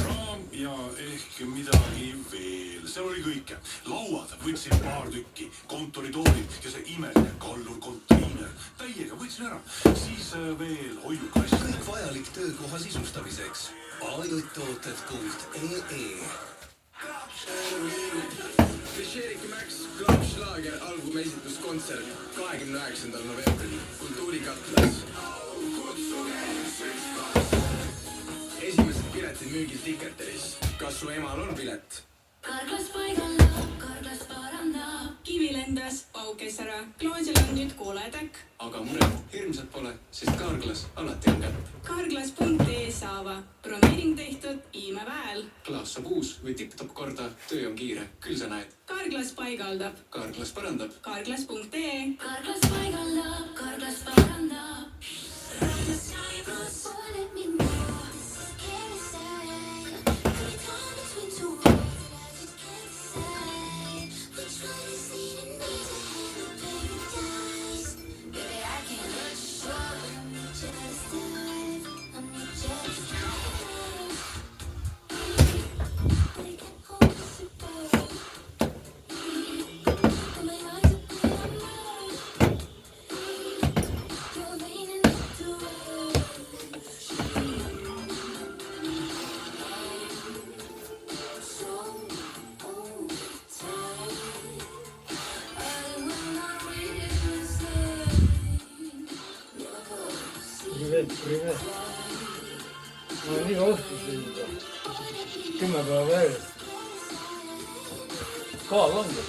raam ja ehk midagi veel. Seal oli kõike. Lauad võtsin paar tükki, kontoritoolid ja see imeline kallur konteiner. Täiega võtsin ära. Siis veel hoiukass. Kõik vajalik töökoha sisustamiseks. ajutooted.ee Klišeeriki Max Club Schlager albumi esituskontsert 29. novembril Kultuurikatlas. Esimesed piletid müügil Ticketeris. Kas su emal on pilet? Karglas paigaldab, karglas parandab. Kivi lendas, paukes ära. Klaasel on nüüd kooletäk. Aga muret hirmsat pole, sest Karglas alati on kätt. Karglas.ee saava. Broneering tehtud imeväel. Klaas saab uus või tipp-topp korda, töö on kiire, küll sa näed. Karglas paigaldab. Karglas parandab. Karglas.ee Karglas paigaldab, karglas parandab. Привет. Ma olen iga õhtu siin 10 päeva järjest. Kaal langeb.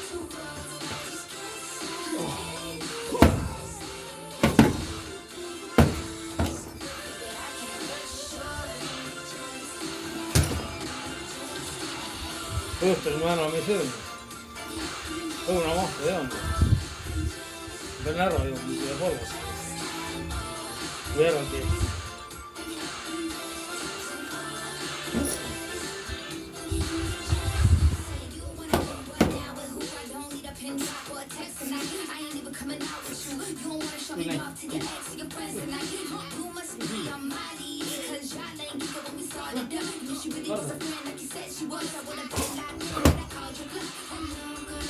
Õhtul ma enam ei söönud. Õunamahtu ei olnud. Pean ära jõudnud siia palvast. Või eraldi.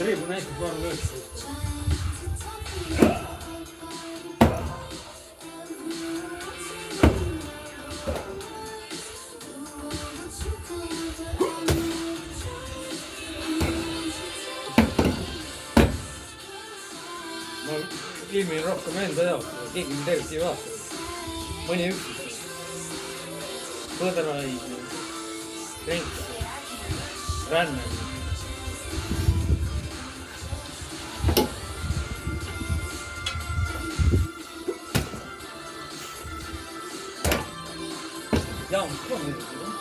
Tribu näitab varm õhtu. Ma ilmin rohkem enda jaoks, keegi mind eriti ei vaata. Mõni üksus. Põdraid, renk, ränne. Jaamust on muidugi, jah?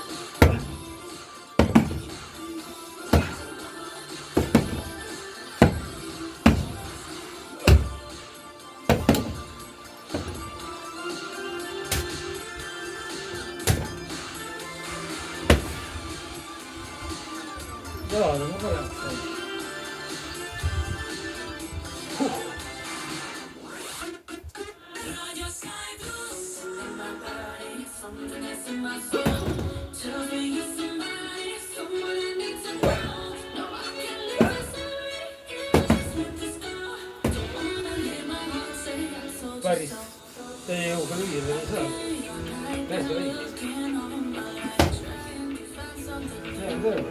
Jaa, no ma parem. Päris teie jõuga lüüa veel ei saa. Tähti õige. See on tõele.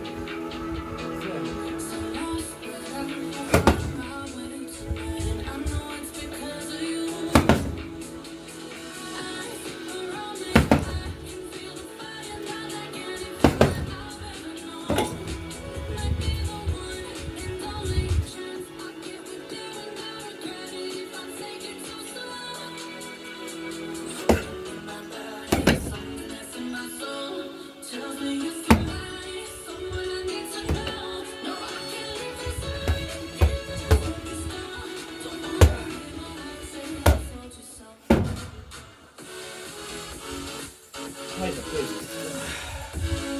Näitab kõigile.